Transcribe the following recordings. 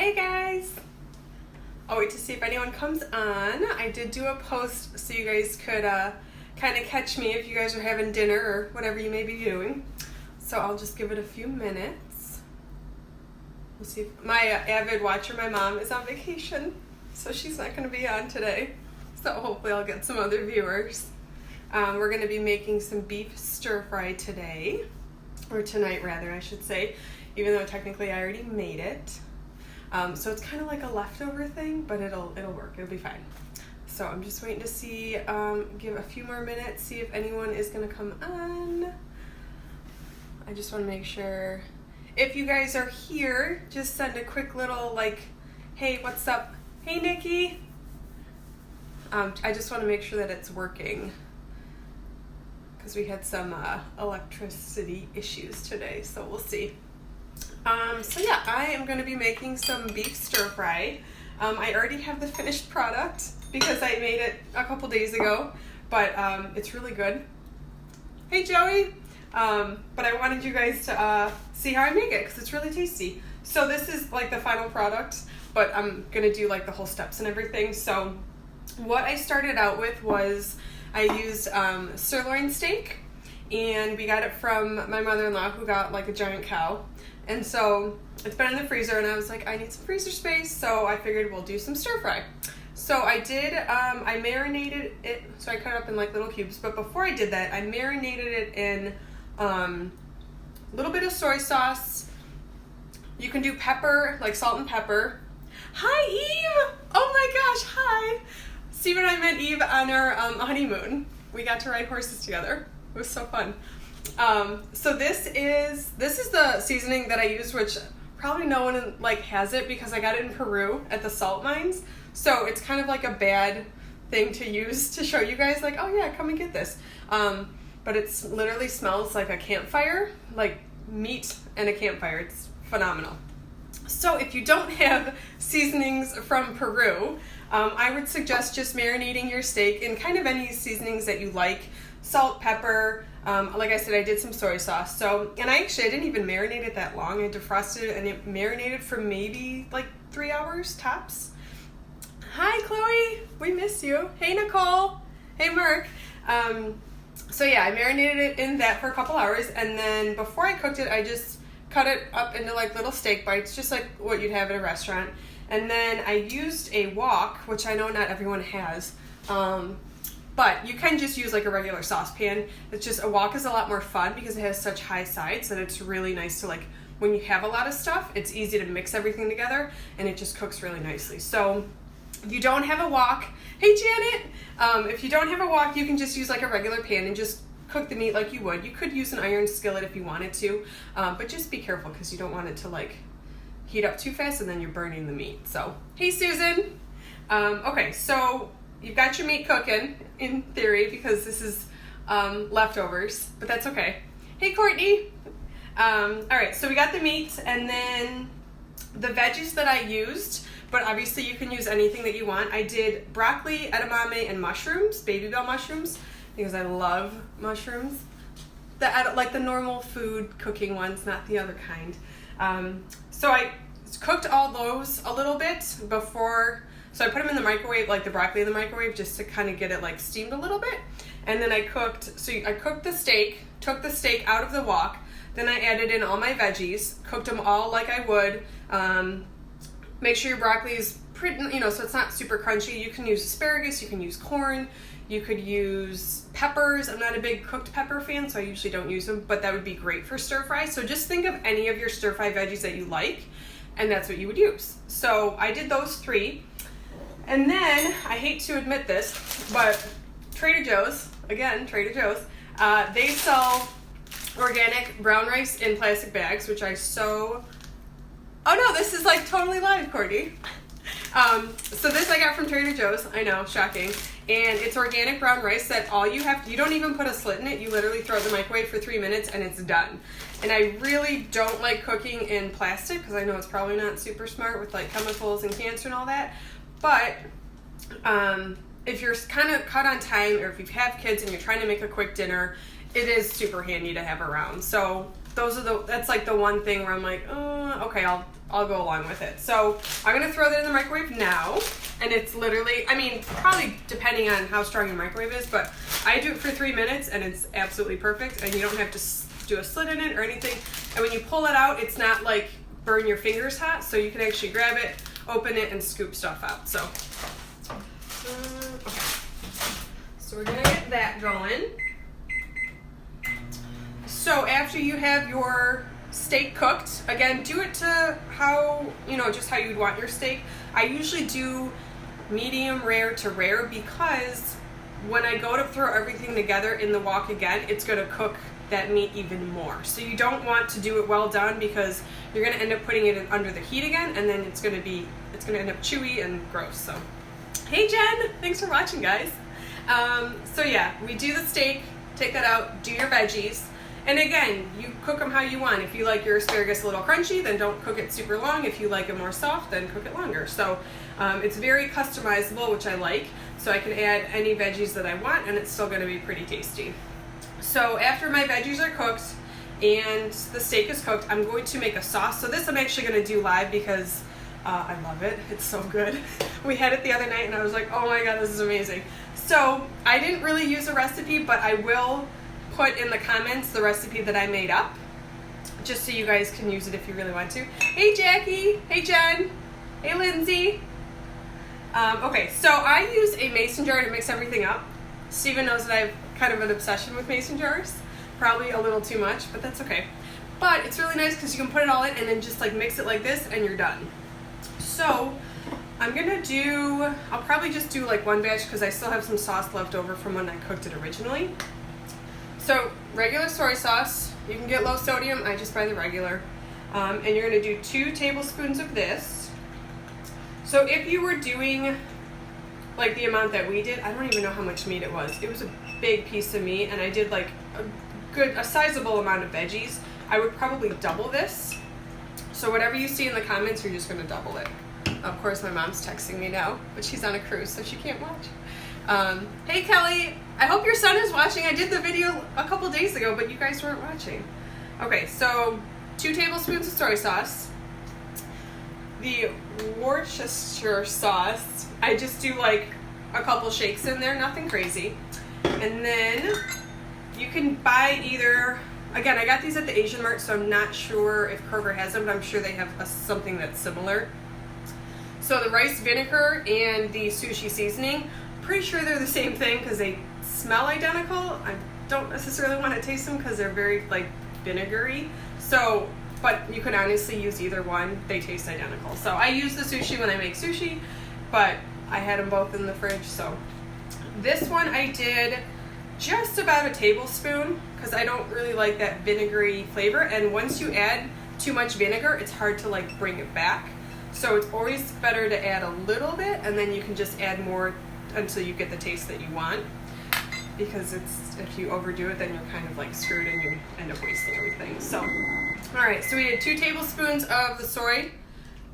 Hey guys! I'll wait to see if anyone comes on. I did do a post so you guys could kind of catch me if you guys are having dinner or whatever you may be doing. So I'll just give it a few minutes. We'll see if my avid watcher, my mom, is on vacation, so she's not going to be on today. So hopefully I'll get some other viewers. We're going to be making some beef stir fry today, or tonight rather, I should say, even though technically I already made it. So it's kind of like a leftover thing, but it'll work. It'll be fine. So I'm just waiting to see, give a few more minutes, see if anyone is going to come on. I just want to make sure. If you guys are here, just send a quick little hey, what's up? Hey, Nikki. I just want to make sure that it's working, because we had some electricity issues today, so we'll see. So yeah, I am going to be making some beef stir fry. I already have the finished product because I made it a couple days ago, but it's really good. Hey Joey! But I wanted you guys to see how I make it because it's really tasty. So this is like the final product, but I'm going to do like the whole steps and everything. So what I started out with was I used sirloin steak, and we got it from my mother-in-law who got like a giant cow. And so it's been in the freezer, and I was like, I need some freezer space, so I figured we'll do some stir fry. So I did, I marinated it, so I cut it up in like little cubes, but before I did that, I marinated it in a little bit of soy sauce. You can do pepper, like salt and pepper. Hi, Eve! Oh my gosh, hi! Steve and I met Eve on our honeymoon. We got to ride horses together. It was so fun. So this is the seasoning that I used, which probably no one has it because I got it in Peru at the salt mines. So it's kind of like a bad thing to use to show you guys, like, oh yeah, come and get this. But it's literally smells like a campfire, like meat and a campfire. It's phenomenal. So if you don't have seasonings from Peru, I would suggest just marinating your steak in kind of any seasonings that you like. Salt, pepper, like I said, I did some soy sauce. So, and I didn't even marinate it that long. I defrosted it and it marinated for maybe like 3 hours tops. Hi, Chloe. We miss you. Hey, Nicole. Hey, Mark. So yeah, I marinated it in that for a couple hours, and then before I cooked it, I just cut it up into like little steak bites, just like what you'd have at a restaurant. And then I used a wok, which I know not everyone has, but you can just use like a regular saucepan. It's just a wok is a lot more fun because it has such high sides that it's really nice to, like, when you have a lot of stuff, it's easy to mix everything together and it just cooks really nicely. So if you don't have a wok, hey Janet, if you don't have a wok, you can just use like a regular pan and just cook the meat like you would. You could use an iron skillet if you wanted to, but just be careful because you don't want it to like heat up too fast and then you're burning the meat. So, hey Susan. Okay, so you've got your meat cooking in theory because this is leftovers, but that's okay. Hey Courtney. All right, so we got the meat and then the veggies that I used, but obviously you can use anything that you want. I did broccoli, edamame, and mushrooms, baby bell mushrooms, because I love mushrooms. Like the normal food cooking ones, not the other kind. So I cooked all those a little bit before, so I put them in the microwave, like the broccoli in the microwave, just to kind of get it like steamed a little bit. And then I cooked the steak, took the steak out of the wok, then I added in all my veggies, cooked them all like I would. Make sure your broccoli is pretty, so it's not super crunchy. You can use asparagus, you can use corn, you could use peppers. I'm not a big cooked pepper fan, so I usually don't use them, but that would be great for stir fry. So just think of any of your stir fry veggies that you like, and that's what you would use. So I did those 3. And then, I hate to admit this, but Trader Joe's, they sell organic brown rice in plastic bags, which oh no, this is like totally live, Courtney. So this I got from Trader Joe's, I know, shocking. And it's organic brown rice that you don't even put a slit in it, you literally throw it in the microwave for 3 minutes and it's done. And I really don't like cooking in plastic because I know it's probably not super smart with like chemicals and cancer and all that. But if you're kind of cut on time, or if you have kids and you're trying to make a quick dinner it is super handy to have around. So that's like the one thing where I'm like, okay, I'll go along with it. So I'm gonna throw that in the microwave now, and it's literally, I mean, probably depending on how strong your microwave is, but I do it for 3 minutes and it's absolutely perfect, and you don't have to do a slit in it or anything. And when you pull it out, it's not like burn your fingers hot, so you can actually grab it, open it, and scoop stuff out. So, okay. So we're gonna get that going. So after you have your steak cooked, again, do it to how, just how you'd want your steak. I usually do medium rare to rare because when I go to throw everything together in the wok again, it's going to cook that meat even more. So you don't want to do it well done because you're going to end up putting it under the heat again, and then it's going to end up chewy and gross. So, hey Jen, thanks for watching, guys. So yeah, we do the steak, take that out, do your veggies. And again, you cook them how you want. If you like your asparagus a little crunchy, then don't cook it super long. If you like it more soft, then cook it longer. So it's very customizable, which I like. So I can add any veggies that I want, and it's still going to be pretty tasty. So after my veggies are cooked and the steak is cooked, I'm going to make a sauce. So this I'm actually going to do live because I love it. It's so good. We had it the other night, and I was like, oh my God, this is amazing. So I didn't really use a recipe, but I will put in the comments the recipe that I made up, just so you guys can use it if you really want to. Hey Jackie, hey Jen, hey Lindsay. Okay, so I use a mason jar to mix everything up. Steven knows that I have kind of an obsession with mason jars, probably a little too much, but that's okay. But it's really nice because you can put it all in and then just like mix it like this and you're done. So I'll probably just do like one batch because I still have some sauce left over from when I cooked it originally. So regular soy sauce, you can get low sodium, I just buy the regular. And you're gonna do 2 tablespoons of this. So if you were doing like the amount that we did, I don't even know how much meat it was. It was a big piece of meat, and I did like a sizable amount of veggies. I would probably double this. So whatever you see in the comments, you're just gonna double it. Of course, my mom's texting me now, but she's on a cruise, so she can't watch. Hey Kelly, I hope your son is watching. I did the video a couple days ago, but you guys weren't watching. Okay, so 2 tablespoons of soy sauce. The Worcestershire sauce, I just do like a couple shakes in there, nothing crazy. And then you can buy either, again, I got these at the Asian Mart, so I'm not sure if Kroger has them, but I'm sure they have something that's similar. So the rice vinegar and the sushi seasoning, pretty sure they're the same thing because they smell identical. I don't necessarily want to taste them because they're very like vinegary. So, but you can honestly use either one. They taste identical. So I use the sushi when I make sushi, but I had them both in the fridge. So this one I did just about a tablespoon because I don't really like that vinegary flavor. And once you add too much vinegar, it's hard to like bring it back. So it's always better to add a little bit, and then you can just add more until you get the taste that you want. Because if you overdo it, then you're kind of like screwed and you end up wasting everything. So, all right, so we did 2 tablespoons of the soy,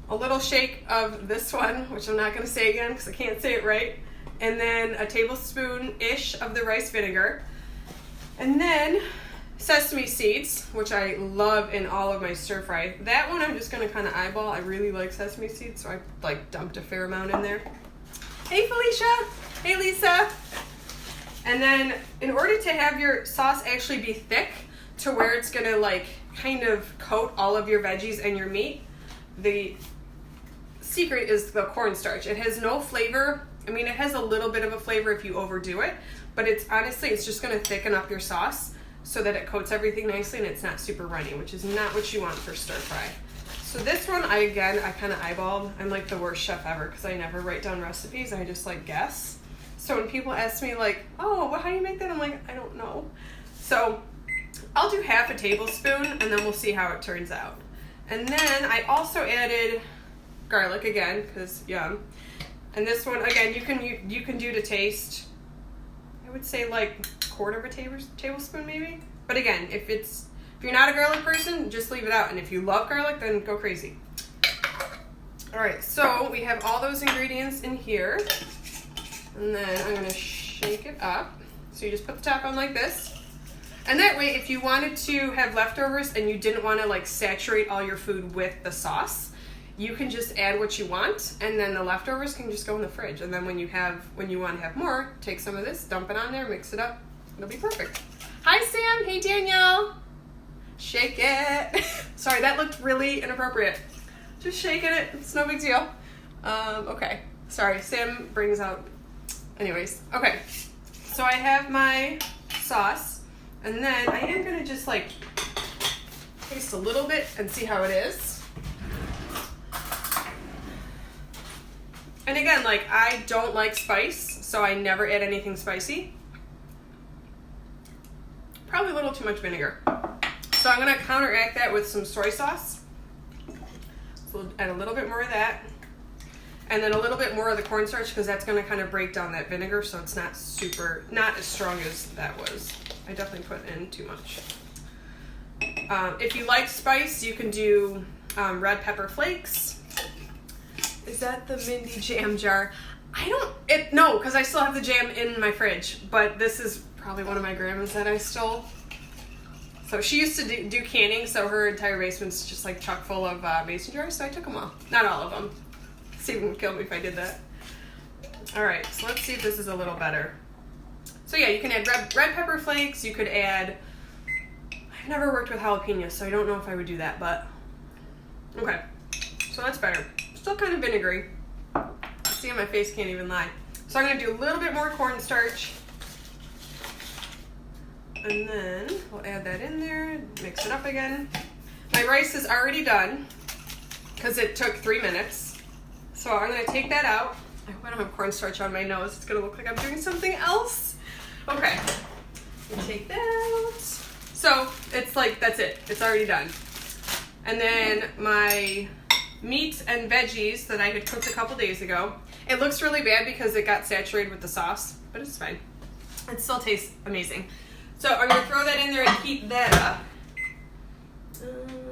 a little shake of this one, which I'm not going to say again because I can't say it right, and then a tablespoon-ish of the rice vinegar, and then sesame seeds, which I love in all of my stir fry. That one I'm just going to kind of eyeball. I really like sesame seeds, so I like dumped a fair amount in there. Hey Felicia, hey Lisa. And then in order to have your sauce actually be thick to where it's gonna like kind of coat all of your veggies and your meat, the secret is the cornstarch. It has no flavor. I mean, it has a little bit of a flavor if you overdo it, but it's just gonna thicken up your sauce so that it coats everything nicely and it's not super runny, which is not what you want for stir fry. So this one, I kind of eyeballed. I'm like the worst chef ever because I never write down recipes. I just like guess. So when people ask me like, oh, how do you make that? I'm like, I don't know. So I'll do half a tablespoon and then we'll see how it turns out. And then I also added garlic again because yum. And this one, again, you can do to taste. I would say like 1/4 of a tablespoon maybe. But again, if you're not a garlic person, just leave it out. And if you love garlic, then go crazy. All right, so we have all those ingredients in here. And then I'm gonna shake it up. So you just put the top on like this. And that way, if you wanted to have leftovers and you didn't want to like saturate all your food with the sauce, you can just add what you want, and then the leftovers can just go in the fridge. And then when you want to have more, take some of this, dump it on there, mix it up. It'll be perfect. Hi, Sam. Hey, Danielle. Shake it. Sorry, that looked really inappropriate. Just shaking it. It's no big deal. Okay. Sorry, Sam brings out... Anyways. Okay. So I have my sauce. And then I am going to just like taste a little bit and see how it is. And again, like I don't like spice, so I never add anything spicy. Probably a little too much vinegar. So I'm going to counteract that with some soy sauce. So we'll add a little bit more of that. And then a little bit more of the cornstarch because that's going to kind of break down that vinegar so it's not as strong as that was. I definitely put in too much. If you like spice, you can do red pepper flakes. Is that the Mindy jam jar? No, because I still have the jam in my fridge, but this is probably one of my grandma's that I stole. So she used to do canning, so her entire basement's just like chock full of mason jars, so I took them all. Not all of them. Steven would kill me if I did that. All right, so let's see if this is a little better. So yeah, you can add red pepper flakes. You could add, I've never worked with jalapenos, so I don't know if I would do that, but okay. So that's better. Still kind of vinegary. See, my face can't even lie. So I'm gonna do a little bit more cornstarch. And then we'll add that in there, mix it up again. My rice is already done because it took 3 minutes. So I'm gonna take that out. I hope I don't have cornstarch on my nose. It's gonna look like I'm doing something else. Okay, take that out. So it's like, that's it. It's already done. And then my meat and veggies that I had cooked a couple days ago. It looks really bad because it got saturated with the sauce, but it's fine. It still tastes amazing. So I'm gonna throw that in there and heat that up.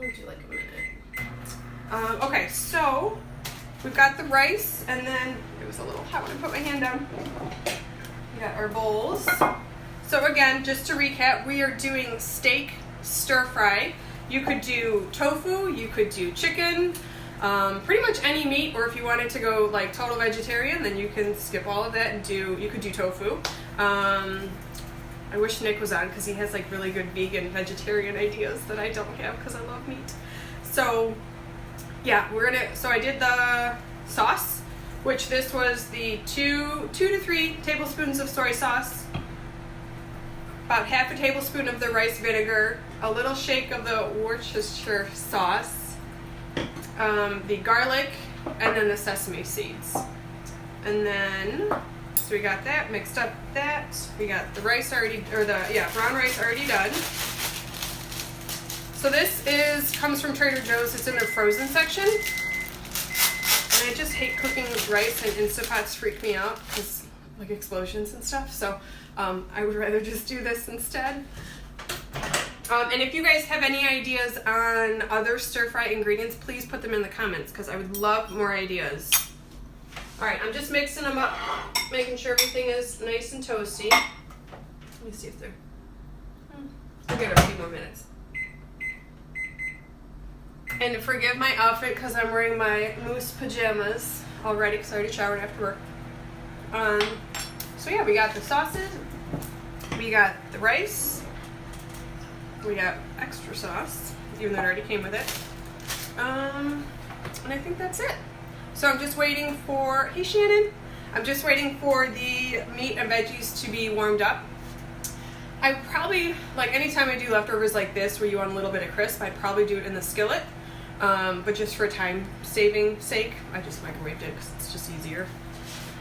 Would you like a minute? Okay, so we've got the rice, and then it was a little hot when I put my hand down. We got our bowls. So again, just to recap, we are doing steak stir fry. You could do tofu, you could do chicken, pretty much any meat, or if you wanted to go like total vegetarian, then you can skip all of that and you could do tofu. I wish Nick was on because he has like really good vegan, vegetarian ideas that I don't have because I love meat. So yeah, so I did the sauce, which this was the 2 to 3 tablespoons of soy sauce, about half a tablespoon of the rice vinegar, a little shake of the Worcestershire sauce, the garlic, and then the sesame seeds. And then, so we got that, mixed up that. We got the rice already, brown rice already done. So this comes from Trader Joe's. It's in their frozen section. And I just hate cooking rice, and Instapots freak me out because like explosions and stuff. So I would rather just do this instead. And if you guys have any ideas on other stir-fry ingredients, please put them in the comments because I would love more ideas. All right, I'm just mixing them up, making sure everything is nice and toasty. Let me see if they're... I'll give it a few more minutes. And forgive my outfit because I'm wearing my moose pajamas already because I already showered after work. So yeah, we got the sauces, we got the rice, we got extra sauce, even though it already came with it. And I think that's it. So I'm just waiting for, hey Shannon, I'm just waiting for the meat and veggies to be warmed up. I probably, like anytime I do leftovers like this where you want a little bit of crisp, I'd probably do it in the skillet. But just for time saving sake, I just microwaved it because it's just easier.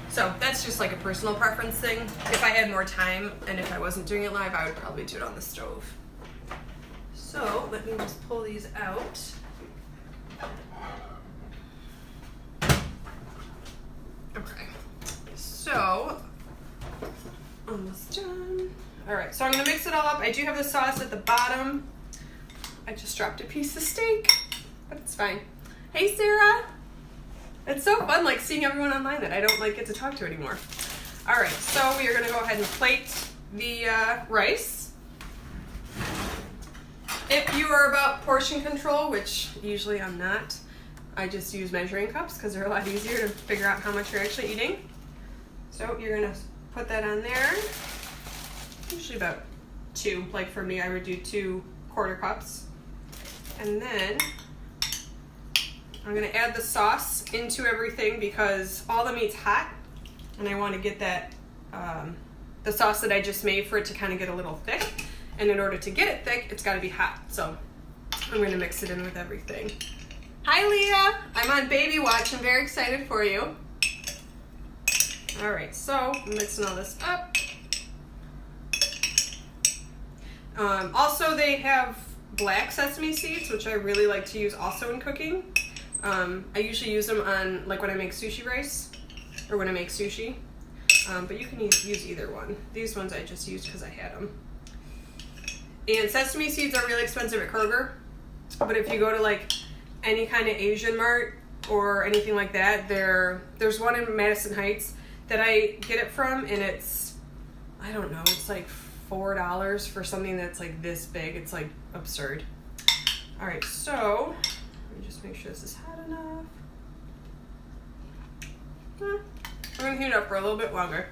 So that's just like a personal preference thing. If I had more time and if I wasn't doing it live, I would probably do it on the stove. So let me just pull these out. Okay, so almost done. All right, so I'm gonna mix it all up. I do have the sauce at the bottom. I just dropped a piece of steak, but it's fine. Hey Sarah. It's so fun like seeing everyone online that I don't like get to talk to anymore. All right, so we are gonna go ahead and plate the rice. If you are about portion control, which usually I'm not, I just use measuring cups because they're a lot easier to figure out how much you're actually eating. So you're gonna put that on there. Usually about 2. Like for me, I would do 2 1/4 cups. And then I'm gonna add the sauce into everything because all the meat's hot, and I want to get that the sauce that I just made for it to kind of get a little thick. And in order to get it thick, it's got to be hot. So I'm gonna mix it in with everything. Hi, Leah. I'm on baby watch. I'm very excited for you. All right, so I'm mixing all this up. Also, they have black sesame seeds, which I really like to use also in cooking. I usually use them on, like when I make sushi rice or when I make sushi. But you can use either one. These ones I just used because I had them. And sesame seeds are really expensive at Kroger. But if you go to like any kind of Asian mart or anything like that, there's one in Madison Heights that I get it from, and it's, I don't know, it's like $4 for something that's like this big. It's like absurd. All right, so let me just make sure this is hot enough. We're gonna heat it up for a little bit longer,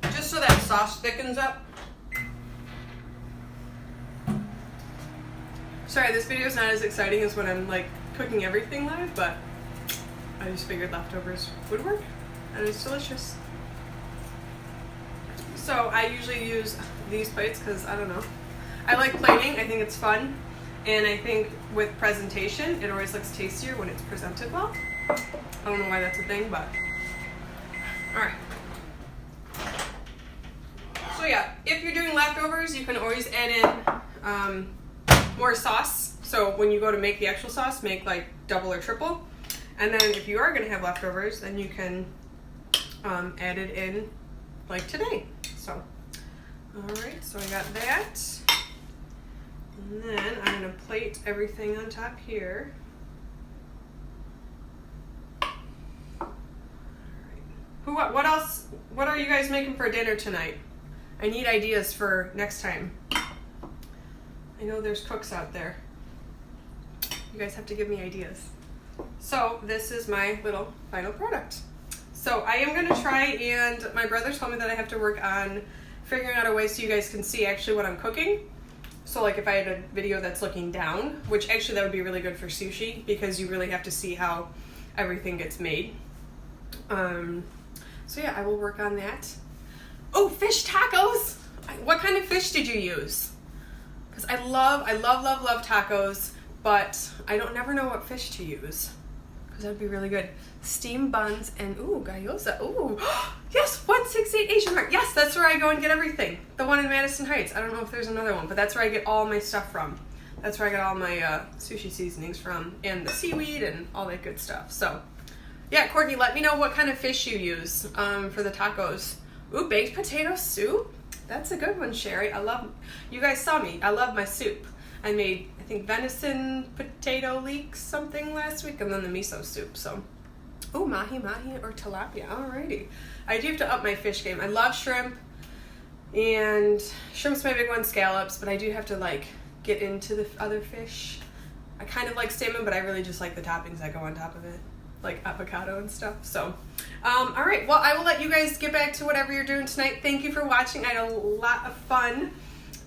just so that sauce thickens up. Sorry, this video is not as exciting as when I'm like cooking everything live, but I just figured leftovers would work, and it's delicious. So I usually use these plates because, I don't know, I like plating. I think it's fun, and I think with presentation, it always looks tastier when it's presented well. I don't know why that's a thing, but all right. So yeah, if you're doing leftovers, you can always add in more sauce. So when you go to make the actual sauce, make like double or triple. And then if you are gonna have leftovers, then you can add it in like today. So, all right, so I got that. And then I'm gonna plate everything on top here. All right. What else, what are you guys making for dinner tonight? I need ideas for next time. I know there's cooks out there. You guys have to give me ideas. So this is my little final product. So I am gonna try, and my brother told me that I have to work on figuring out a way so you guys can see actually what I'm cooking. So like if I had a video that's looking down, which actually that would be really good for sushi because you really have to see how everything gets made. So yeah, I will work on that. Oh, fish tacos! What kind of fish did you use? Because I love tacos, but I never know what fish to use. Because that would be really good. Steamed buns and, ooh, gyoza. Ooh, yes, 168 Asian Mart. Yes, that's where I go and get everything. The one in Madison Heights. I don't know if there's another one, but that's where I get all my stuff from. That's where I get all my sushi seasonings from, and the seaweed and all that good stuff. So, yeah, Courtney, let me know what kind of fish you use for the tacos. Ooh, baked potato soup. That's a good one, Sherry. You guys saw me. I love my soup. I made, I think, venison potato leeks something last week, and then the miso soup. So, ooh, mahi or tilapia. Alrighty. I do have to up my fish game. I love shrimp, and shrimp's my big one, scallops, but I do have to like get into the other fish. I kind of like salmon, but I really just like the toppings that go on top of it, like avocado and stuff. So, all right. Well, I will let you guys get back to whatever you're doing tonight. Thank you for watching. I had a lot of fun,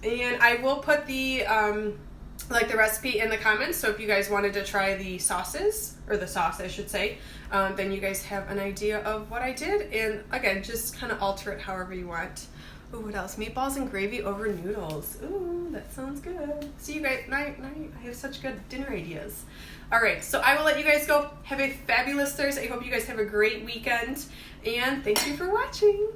and I will put the like the recipe in the comments. So if you guys wanted to try the sauces, or the sauce, I should say, then you guys have an idea of what I did. And again, just kind of alter it however you want. Ooh, what else? Meatballs and gravy over noodles. Ooh, that sounds good. See you guys. Now I have such good dinner ideas. All right, so I will let you guys go. Have a fabulous Thursday. I hope you guys have a great weekend, and thank you for watching.